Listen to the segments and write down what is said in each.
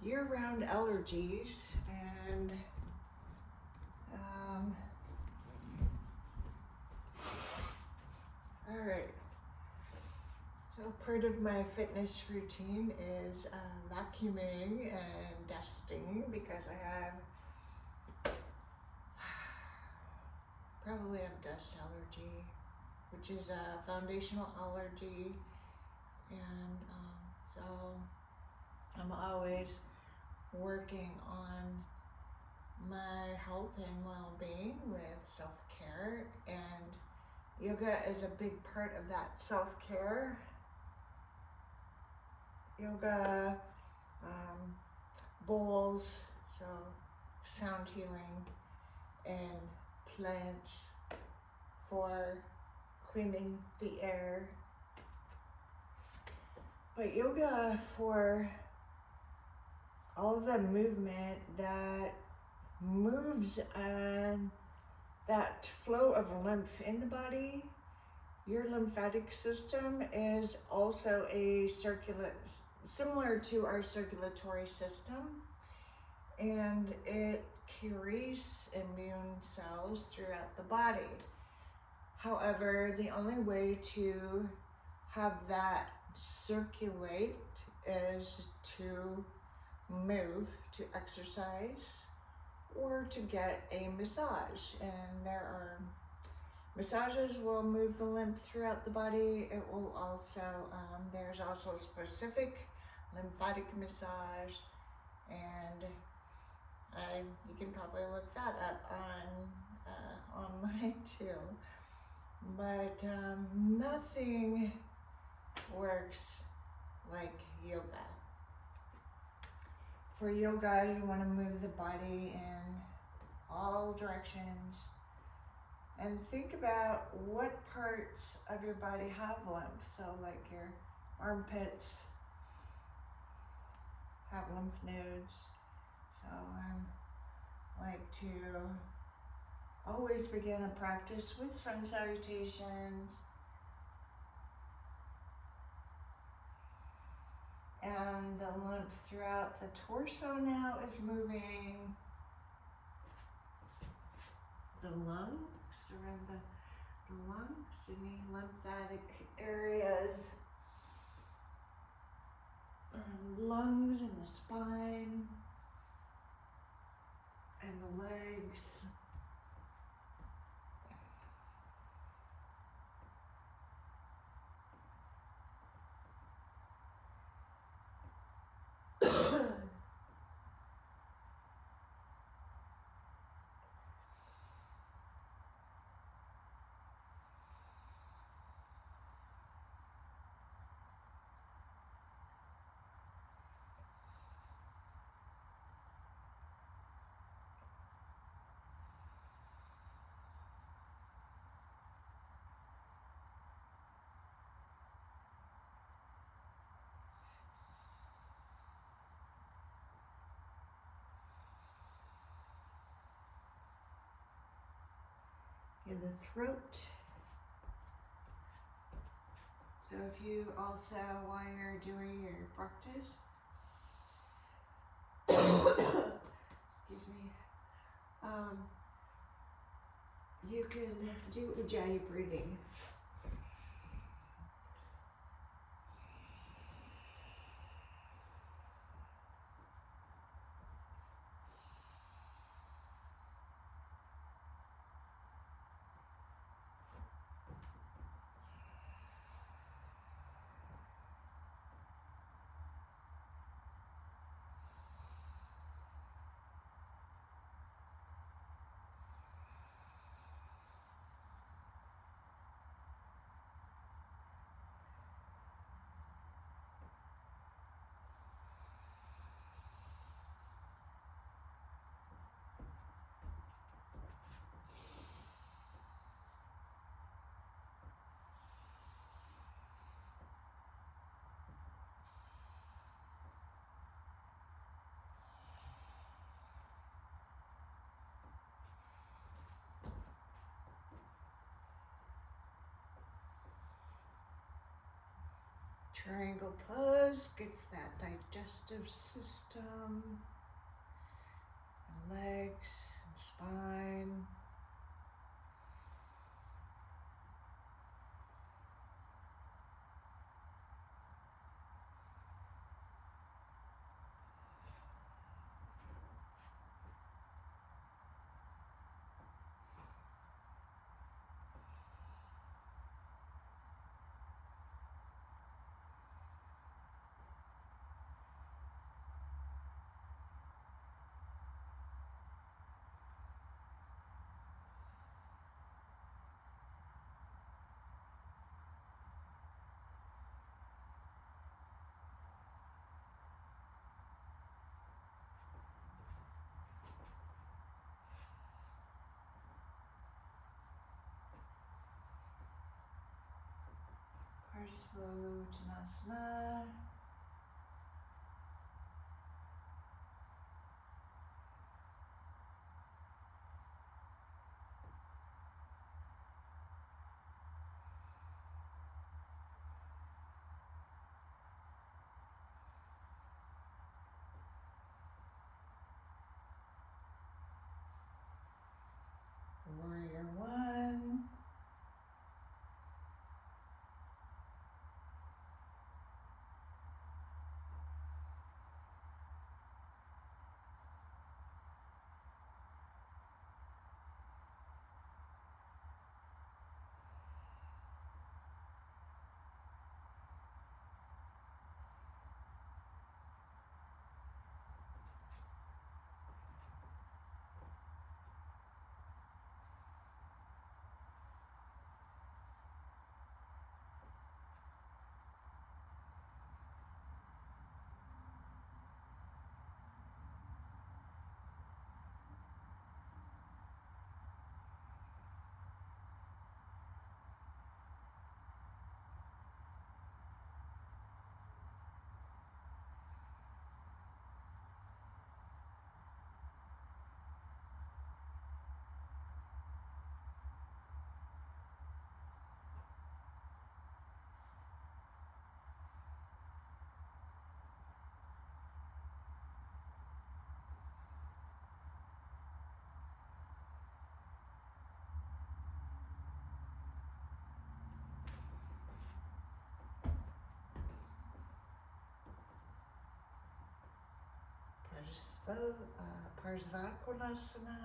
year-round allergies, and all right. So part of my fitness routine is vacuuming and dusting because I probably have dust allergy, which is a foundational allergy, and so I'm always working on my health and well-being with self-care, and yoga is a big part of that self-care. Yoga, bowls, so sound healing, and plants for cleaning the air. But yoga for all the movement that moves and that flow of lymph in the body. Your lymphatic system is also similar to our circulatory system, and it carries immune cells throughout the body. However, the only way to have that circulate is to move, to exercise, or to get a massage. And there are massages will move the lymph throughout the body. It will also, there's also a specific lymphatic massage, and you can probably look that up online too. But nothing works like yoga. For yoga, you want to move the body in all directions. And think about what parts of your body have lymph. So like your armpits have lymph nodes. So I like to always begin a practice with sun salutations. And the lymph throughout the torso now is moving. The lungs, around the lungs, any lymphatic areas, lungs and the spine, and the legs. In the throat. So if you also, while you're doing your practice, excuse me, you can do Ujjayi breathing. Triangle pose, good for that digestive digestive system, and legs and spine. Uttanasana. Warrior one. Parsvakonasana.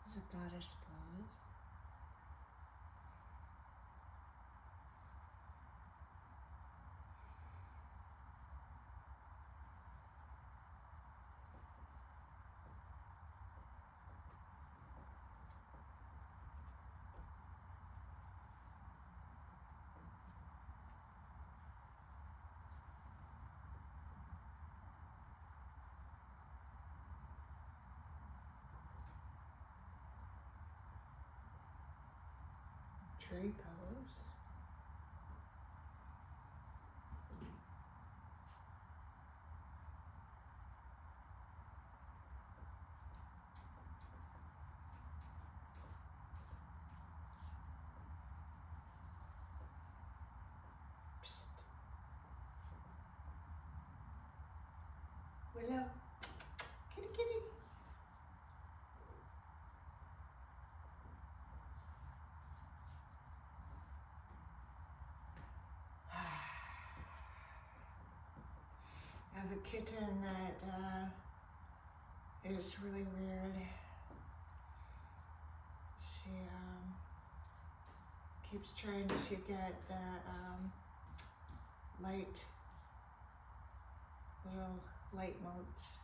This is a goddess pose. Tree pose. Willow. Kitty, kitty. I have a kitten that is really weird. She keeps trying to get the little light motes.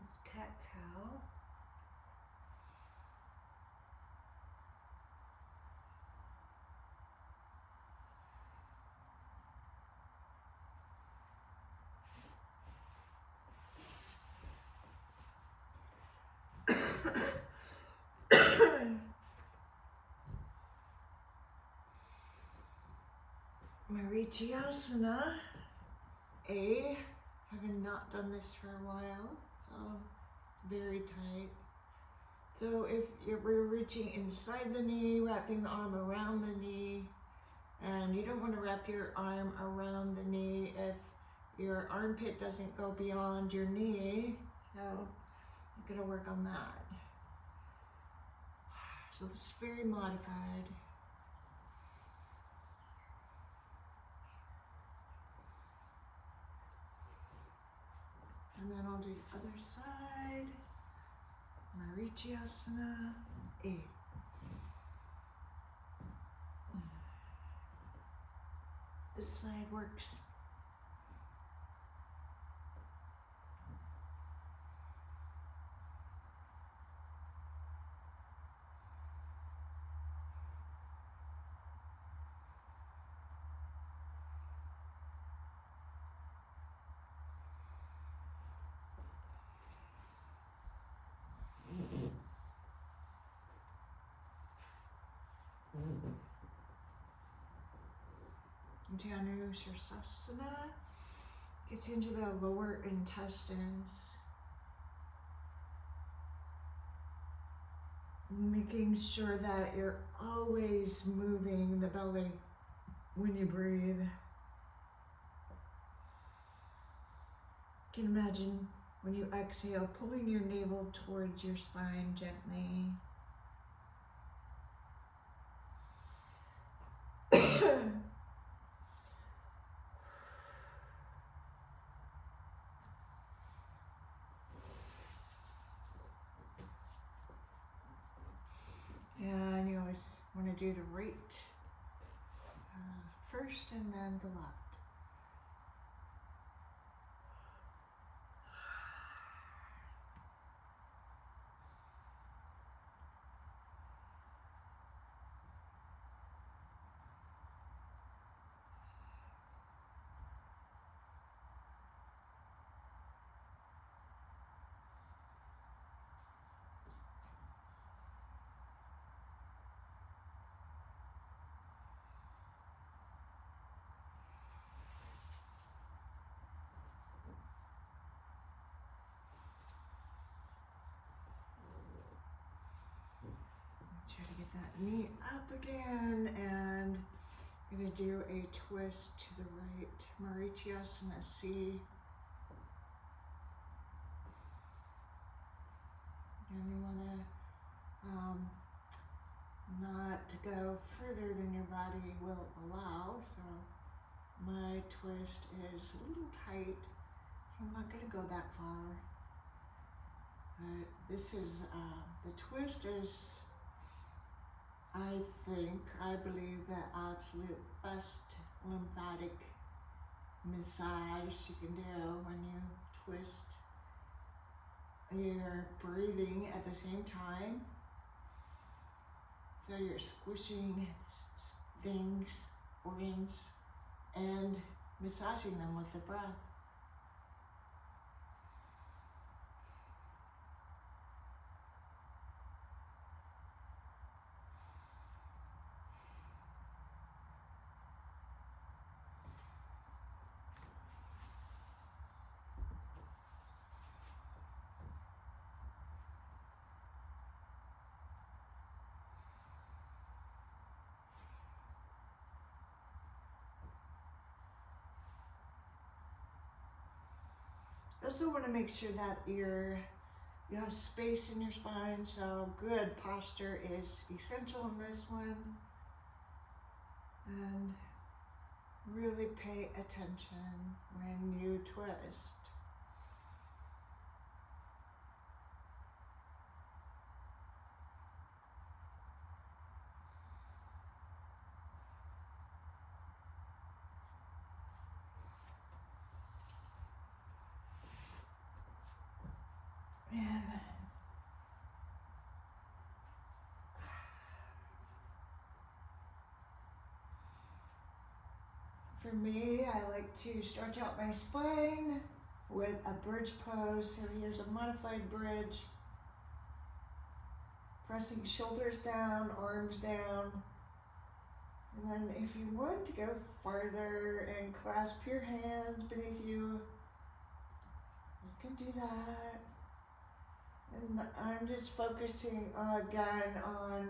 This cat cow. Marichiasana. Having not done this for a while, so it's very tight. So if we're reaching inside the knee, wrapping the arm around the knee, and you don't want to wrap your arm around the knee if your armpit doesn't go beyond your knee. So I'm gonna work on that. So this is very modified. And then I'll do the other side. Marichiasana. This side works. Janu Sirsasana gets into the lower intestines, making sure that you're always moving the belly when you breathe. You can imagine when you exhale, pulling your navel towards your spine gently. And you always want to do the right first and then the left. knee up again, and I'm gonna do a twist to the right, Mauritiusana C. And you wanna not go further than your body will allow, so my twist is a little tight, so I'm not gonna go that far. But this is, the twist is, I believe the absolute best lymphatic massage you can do when you twist. You're breathing at the same time. So you're squishing things, organs, and massaging them with the breath. Also want to make sure that you have space in your spine, so good posture is essential in this one. And really pay attention when you twist. And for me, I like to stretch out my spine with a bridge pose. So here's a modified bridge. Pressing shoulders down, arms down. And then if you want to go farther and clasp your hands beneath you, you can do that. And I'm just focusing again on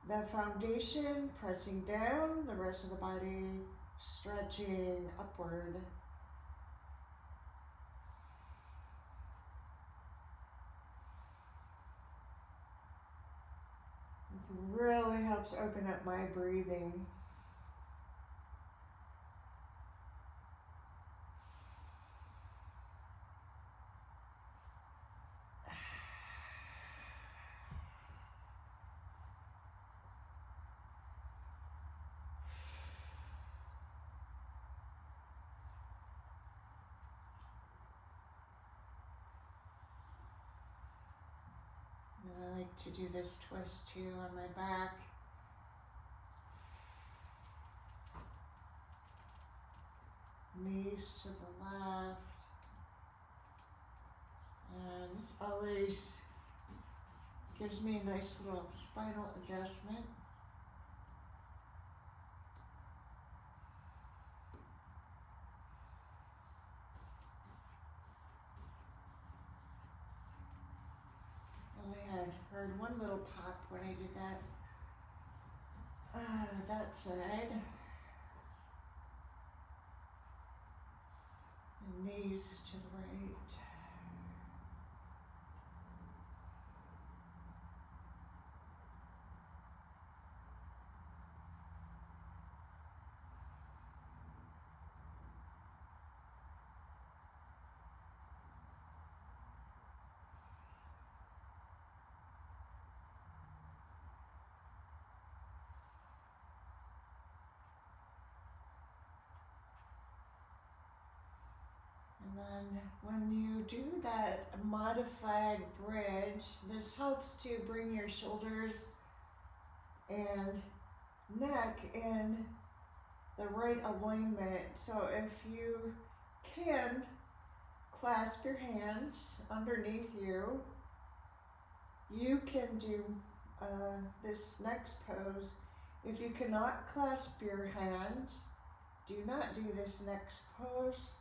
the foundation, pressing down, the rest of the body stretching upward. It really helps open up my breathing. And I like to do this twist too on my back. Knees to the left. And this always gives me a nice little spinal adjustment. I had heard one little pop when I did that. That side. And knees to the right. And then when you do that modified bridge, this helps to bring your shoulders and neck in the right alignment. So if you can clasp your hands underneath you, you can do this next pose. If you cannot clasp your hands, do not do this next pose.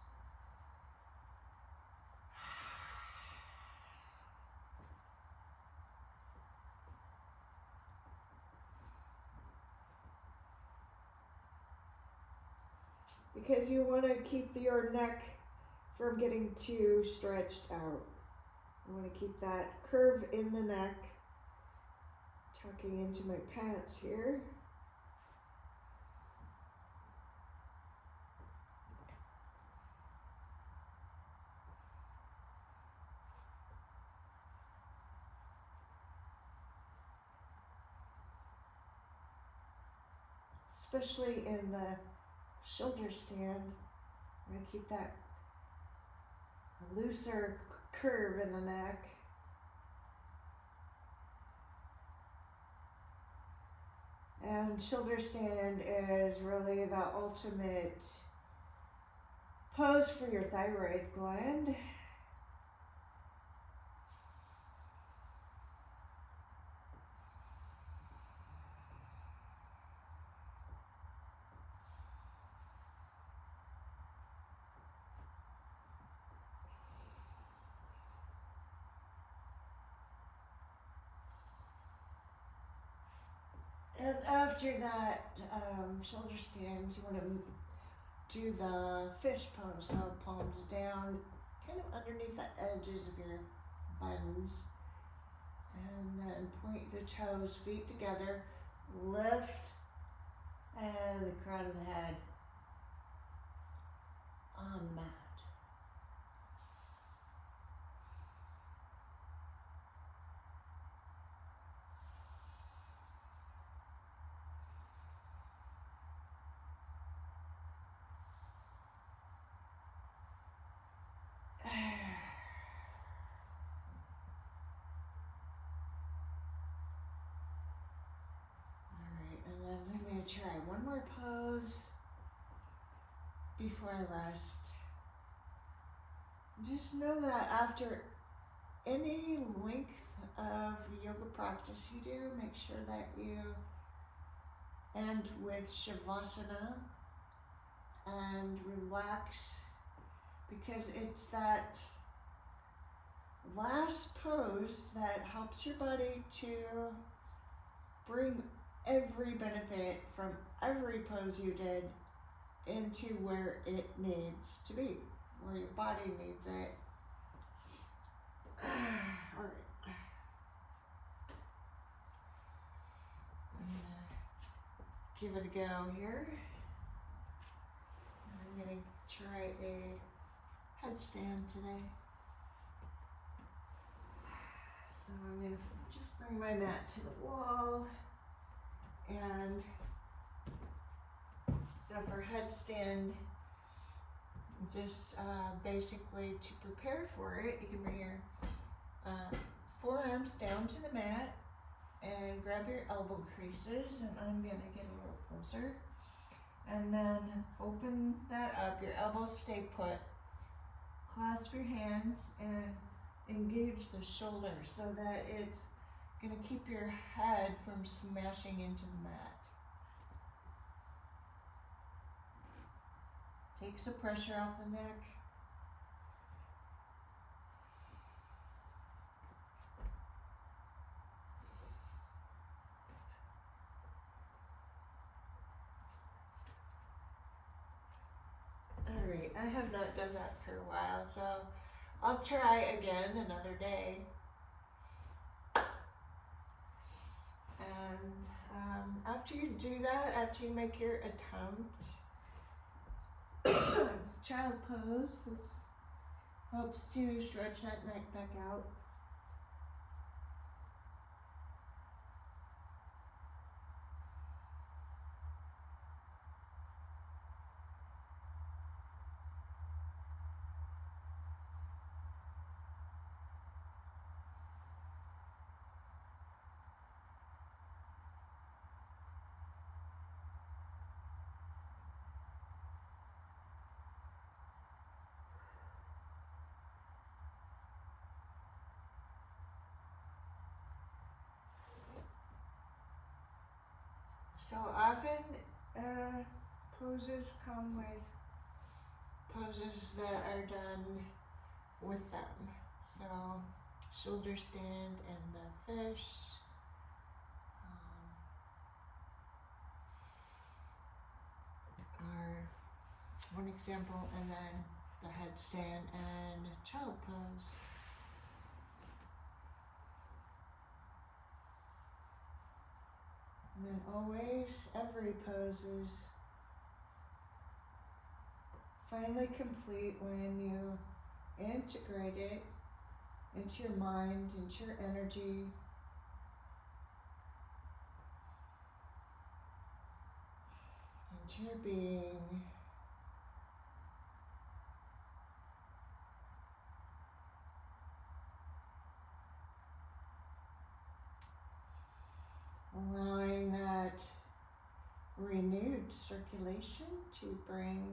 because you want to keep your neck from getting too stretched out. I want to keep that curve in the neck. Tucking into my pants here. Especially in the shoulder stand, I'm going to keep that looser curve in the neck. And shoulder stand is really the ultimate pose for your thyroid gland. And after that shoulder stand, you want to do the fish pose. So palms down, kind of underneath the edges of your buns. And then point the toes, feet together, lift, and the crown of the head on the mat. I'm going to try one more pose before I rest. Just know that after any length of yoga practice you do, make sure that you end with Shavasana and relax, because it's that last pose that helps your body to bring every benefit from every pose you did into where it needs to be, where your body needs it. All right. I'm gonna give it a go here. I'm gonna try a headstand today. So I'm gonna just bring my mat to the wall. And so for headstand, just basically to prepare for it, you can bring your forearms down to the mat and grab your elbow creases, and I'm gonna get a little closer. And then open that up, your elbows stay put. Clasp your hands and engage the shoulders so that it's going to keep your head from smashing into the mat. Takes the pressure off the neck. All right, I have not done that for a while, so I'll try again another day. And after you do that, after you make your attempt, child pose, this helps to stretch that neck back out. So often poses come with poses that are done with them. So shoulder stand and the fish. Are one example, and then the headstand and child pose. And then always, every pose is finally complete when you integrate it into your mind, into your energy. Into your being. Allowing that renewed circulation to bring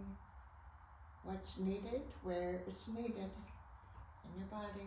what's needed where it's needed in your body.